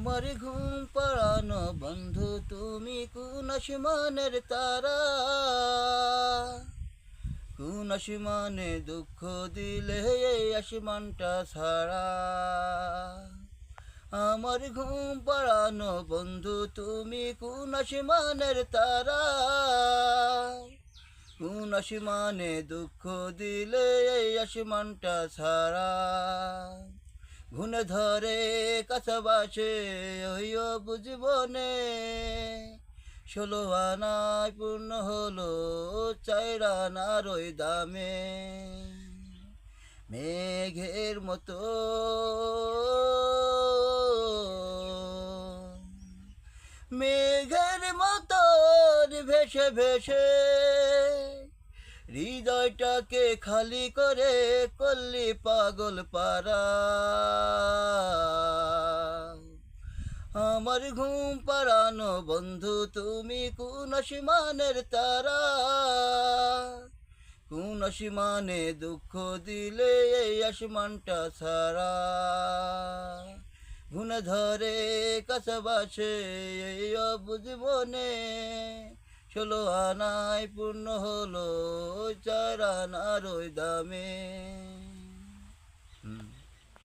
আমার ঘুম পাড়ানো বন্ধু তুমি কোন আসমানের তারা, কোন আসমানে দুঃখ দিলে এই আসমানটা ছাড়া। আমার ঘুম পাড়ানো বন্ধু তুমি কোন আসমানের তারা, কোন আসমানে দুঃখ দিলে এই আসমানটা ছাড়া। ঘুনে ধরে কাছাবাসে ওইও বুঝবো নে, 16 আনায় পূর্ণ হলো 4 আনার ওই দামে। মেঘের মতো মেঘের মতো ভেসে ভেসে হৃদয়টাকে খালি করে করলি পাগল পারা। আমার ঘুম পাড়ানো বন্ধু তুমি কোন আসমানের তারা, কোন আসমানে দুঃখ দিলে এই আসমানটা ছাড়া। গুণ ধরে কাছাবাসে এই বুঝবো নে, 16 আনায় পূর্ণ হলো 4 আনার ওই দামে।